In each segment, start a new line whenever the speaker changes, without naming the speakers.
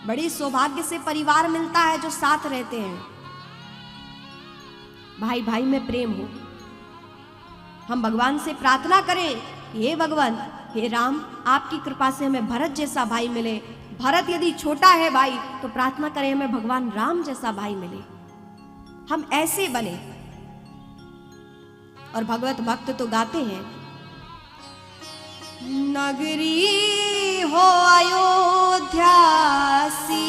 बड़ी सौभाग्य से परिवार मिलता है जो साथ रहते हैं, भाई भाई में प्रेम हो। हम भगवान से प्रार्थना करें, हे भगवान, हे राम, आपकी कृपा से हमें भरत जैसा भाई मिले। भरत यदि छोटा है भाई तो प्रार्थना करें हमें भगवान राम जैसा भाई मिले, हम ऐसे बने। और भगवत भक्त तो गाते हैं, नगरी हो अयोध्या सी,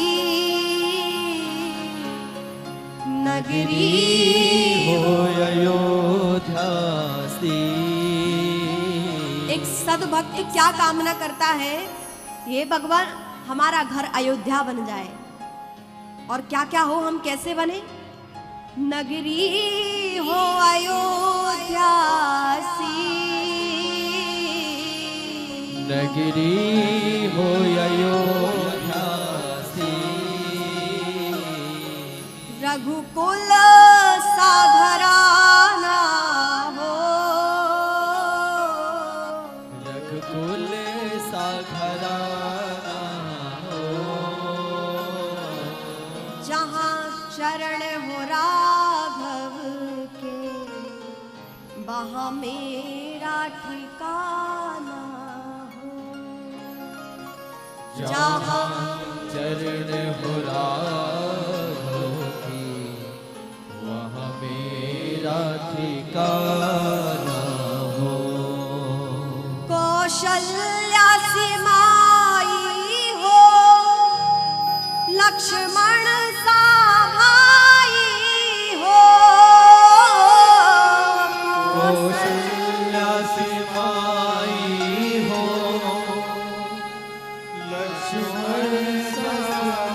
नगरी
हो अयोध्या सी।
एक सद्भक्त क्या कामना करता है, ये भगवान हमारा घर अयोध्या बन जाए। और क्या क्या हो, हम कैसे बने? नगरी हो अयोध्या सी,
नगरी हो अयोध्या सी।
रघुकुल सा घराना हो,
रघुकुल सा घराना हो।
जहाँ चरण हो राघव के, वहाँ मेरा ठिकाना हो।
जहाँ चरण हो राघव की, वहाँ मेरा ठिकाना हो।
कौशल्या सी माई हो, लक्ष्मण सा भाई हो।
कौशल्या सी माई हो, लक्ष्मण सा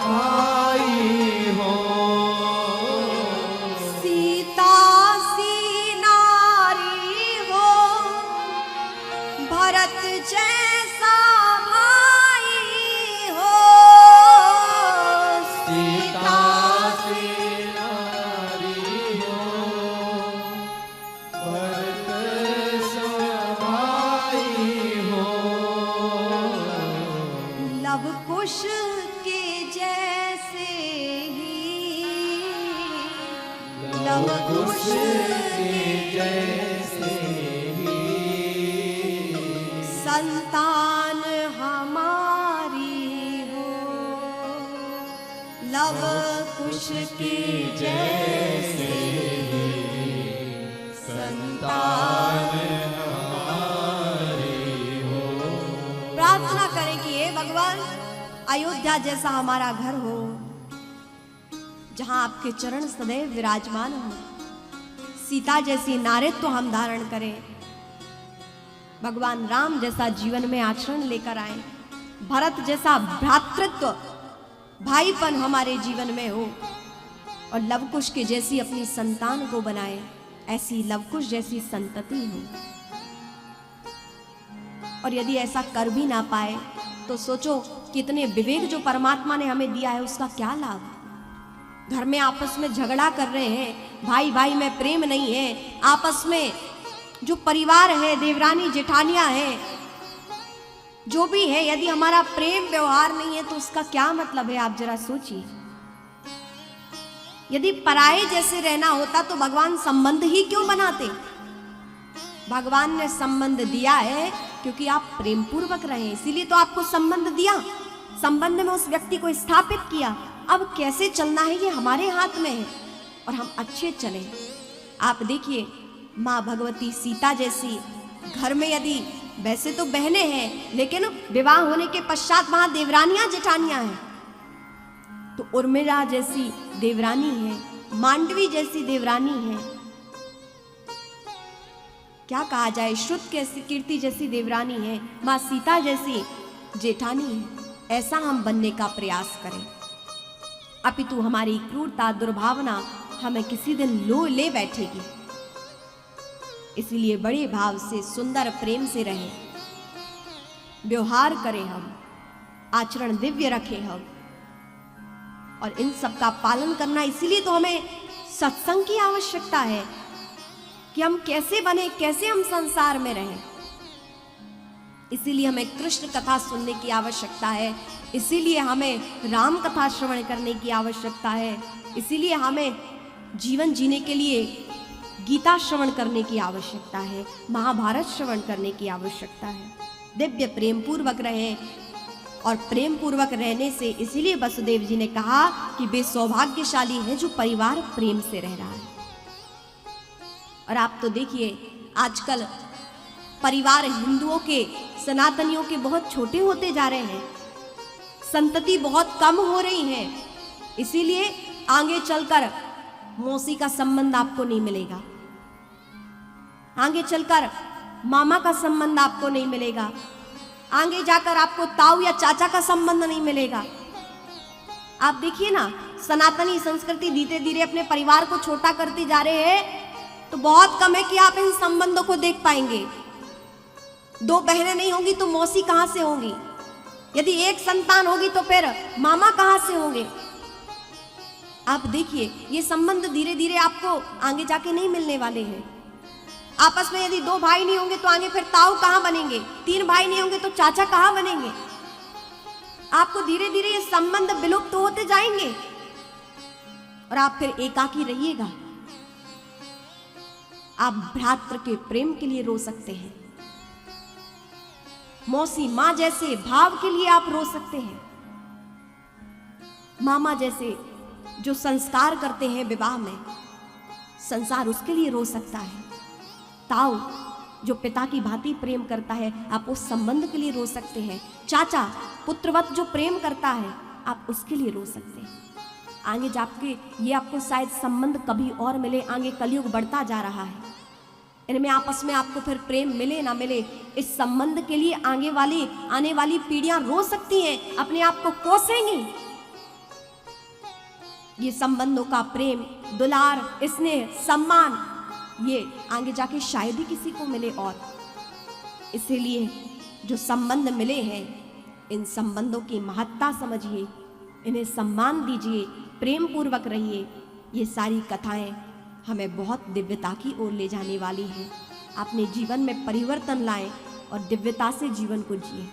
भाई हो।
सीता सी नारी हो, भरत जैसा भाई हो।
सीता से नारी हो, भरत सा भाई हो।
लव कुश के जैसे ही, लव कुश
के जैसे ही
संतान हमारी हो। लव कुश के जैसे
संतान हमारी हो।
प्रार्थना करें कि हे भगवान, अयोध्या जैसा हमारा घर हो, जहां आपके चरण सदैव विराजमान हो। सीता जैसी नारीत्व हम धारण करें, भगवान राम जैसा जीवन में आचरण लेकर आए, भरत जैसा भ्रातृत्व भाईपन हमारे जीवन में हो, और लवकुश के जैसी अपनी संतान को बनाए, ऐसी लवकुश जैसी संतति हो। और यदि ऐसा कर भी ना पाए तो सोचो कितने विवेक जो परमात्मा ने हमें दिया है उसका क्या लाभ। घर में आपस में झगड़ा कर रहे हैं, भाई भाई में प्रेम नहीं है, आपस में जो परिवार है, देवरानी जेठानियां हैं, जो भी है, यदि हमारा प्रेम व्यवहार नहीं है तो उसका क्या मतलब है, आप जरा सोचिए। यदि पराये जैसे रहना होता तो भगवान संबंध ही क्यों बनाते। भगवान ने संबंध दिया है क्योंकि आप प्रेम पूर्वक रहे, इसीलिए तो आपको संबंध दिया, संबंध में उस व्यक्ति को स्थापित किया। अब कैसे चलना है ये हमारे हाथ में है, और हम अच्छे चले। आप देखिए, माँ भगवती सीता जैसी घर में, यदि वैसे तो बहनें हैं लेकिन विवाह होने के पश्चात वहां देवरानियां जेठानियां हैं, तो उर्मिला जैसी देवरानी है, मांडवी जैसी देवरानी है, क्या कहा जाए, श्रुत कैसी कीर्ति जैसी देवरानी है, माँ सीता जैसी जेठानी है। ऐसा हम बनने का प्रयास करें, अपितु हमारी क्रूरता दुर्भावना हमें किसी दिन ले बैठेगी। इसलिए बड़े भाव से सुंदर प्रेम से रहें, व्यवहार करें, हम आचरण दिव्य रखें हम, और इन सब का पालन करना। इसीलिए तो हमें सत्संग की आवश्यकता है कि हम कैसे बने, कैसे हम संसार में रहें। इसीलिए हमें कृष्ण कथा सुनने की आवश्यकता है, इसीलिए हमें राम कथा श्रवण करने की आवश्यकता है, इसीलिए हमें जीवन जीने के लिए गीता श्रवण करने की आवश्यकता है, महाभारत श्रवण करने की आवश्यकता है। दिव्य प्रेम पूर्वक रहें, और प्रेम पूर्वक रहने से इसीलिए वसुदेव जी ने कहा कि वे सौभाग्यशाली है जो परिवार प्रेम से रह रहा है। और आप तो देखिए आजकल परिवार हिंदुओं के, सनातनियों के बहुत छोटे होते जा रहे हैं, संतति बहुत कम हो रही है, इसीलिए आगे चलकर मौसी का संबंध आपको नहीं मिलेगा, आगे चलकर मामा का संबंध आपको नहीं मिलेगा, आगे जाकर आपको ताऊ या चाचा का संबंध नहीं मिलेगा। आप देखिए ना, सनातनी संस्कृति धीरे धीरे अपने परिवार को छोटा करती जा रहे हैं, तो बहुत कम है कि आप इन संबंधों को देख पाएंगे। दो बहनें नहीं होंगी तो मौसी कहां से होंगी, यदि एक संतान होगी तो फिर मामा कहां से होंगे। आप देखिए ये संबंध धीरे धीरे आपको आगे जाके नहीं मिलने वाले हैं। आपस में यदि दो भाई नहीं होंगे तो आगे फिर ताऊ कहां बनेंगे, तीन भाई नहीं होंगे तो चाचा कहां बनेंगे। आपको धीरे धीरे ये संबंध विलुप्त होते जाएंगे और आप फिर एकाकी रहिएगा। आप भ्रातृ के प्रेम के लिए रो सकते हैं, मौसी मां जैसे भाव के लिए आप रो सकते हैं, मामा जैसे जो संस्कार करते हैं विवाह में, संसार उसके लिए रो सकता है। ताऊ जो पिता की भांति प्रेम करता है, आप उस संबंध के लिए रो सकते हैं। चाचा पुत्रवत जो प्रेम करता है, आप उसके लिए रो सकते हैं। आगे जाके ये आपको शायद संबंध कभी और मिले, आगे कलयुग बढ़ता जा रहा है, इनमें आपस में आपको फिर प्रेम मिले ना मिले, इस संबंध के लिए आने वाली पीढ़ियां रो सकती हैं, अपने आप को कोसेंगी। ये संबंधों का प्रेम, दुलार, स्नेह, सम्मान, ये आगे जाके शायद ही किसी को मिले। और इसीलिए जो संबंध मिले हैं, इन संबंधों की महत्ता समझिए, इन्हें सम्मान दीजिए, प्रेम पूर्वक रहिए। ये सारी कथाएं हमें बहुत दिव्यता की ओर ले जाने वाली हैं। अपने जीवन में परिवर्तन लाएं और दिव्यता से जीवन को जिए।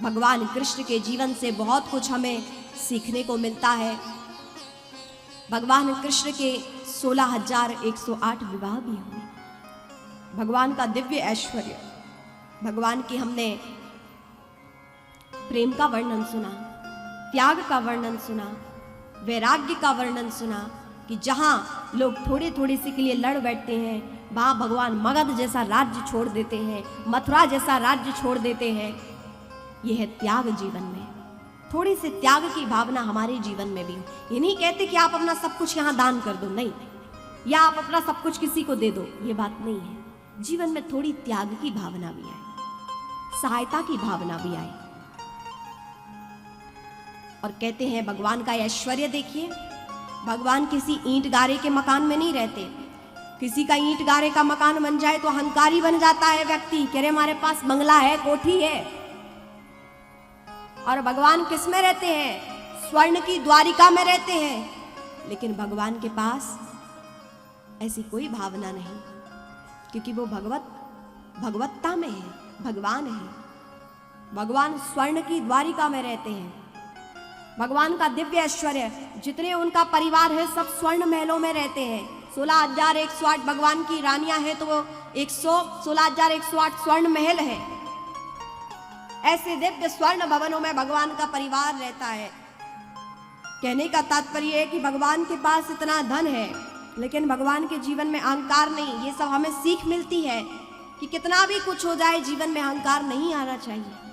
भगवान कृष्ण के जीवन से बहुत कुछ हमें सीखने को मिलता है। भगवान कृष्ण के 16,108 विवाह भी हुए। भगवान का दिव्य ऐश्वर्य, भगवान की हमने प्रेम का वर्णन सुना, त्याग का वर्णन सुना, वैराग्य का वर्णन सुना, कि जहां लोग थोड़े थोड़े से के लिए लड़ बैठते हैं, वहां भगवान मगध जैसा राज्य छोड़ देते हैं, मथुरा जैसा राज्य छोड़ देते हैं। यह है त्याग जीवन में। थोड़ी सी त्याग की भावना हमारे जीवन में भी हो। ये नहीं कहते कि आप अपना सब कुछ यहाँ दान कर दो, नहीं, या आप अपना सब कुछ किसी को दे दो, ये बात नहीं है। जीवन में थोड़ी त्याग की भावना भी आए, सहायता की भावना भी आए। और कहते हैं भगवान का ऐश्वर्य देखिए, भगवान किसी ईंट गारे के मकान में नहीं रहते। किसी का ईंट गारे का मकान बन जाए तो अहंकारी बन जाता है व्यक्ति, कह रहे हमारे पास बंगला है, कोठी है। और भगवान किस में रहते हैं? स्वर्ण की द्वारिका में रहते हैं। लेकिन भगवान के पास ऐसी कोई भावना नहीं, क्योंकि वो भगवत्ता में है, भगवान है। भगवान स्वर्ण की द्वारिका में रहते हैं। भगवान का दिव्य ऐश्वर्य, जितने उनका परिवार है सब स्वर्ण महलों में रहते हैं। 16,108 भगवान की रानियां हैं तो वो 16,108 स्वर्ण महल है। ऐसे दिव्य स्वर्ण भवनों में भगवान का परिवार रहता है। कहने का तात्पर्य है कि भगवान के पास इतना धन है, लेकिन भगवान के जीवन में अहंकार नहीं। ये सब हमें सीख मिलती है कि कितना भी कुछ हो जाए, जीवन में अहंकार नहीं आना चाहिए।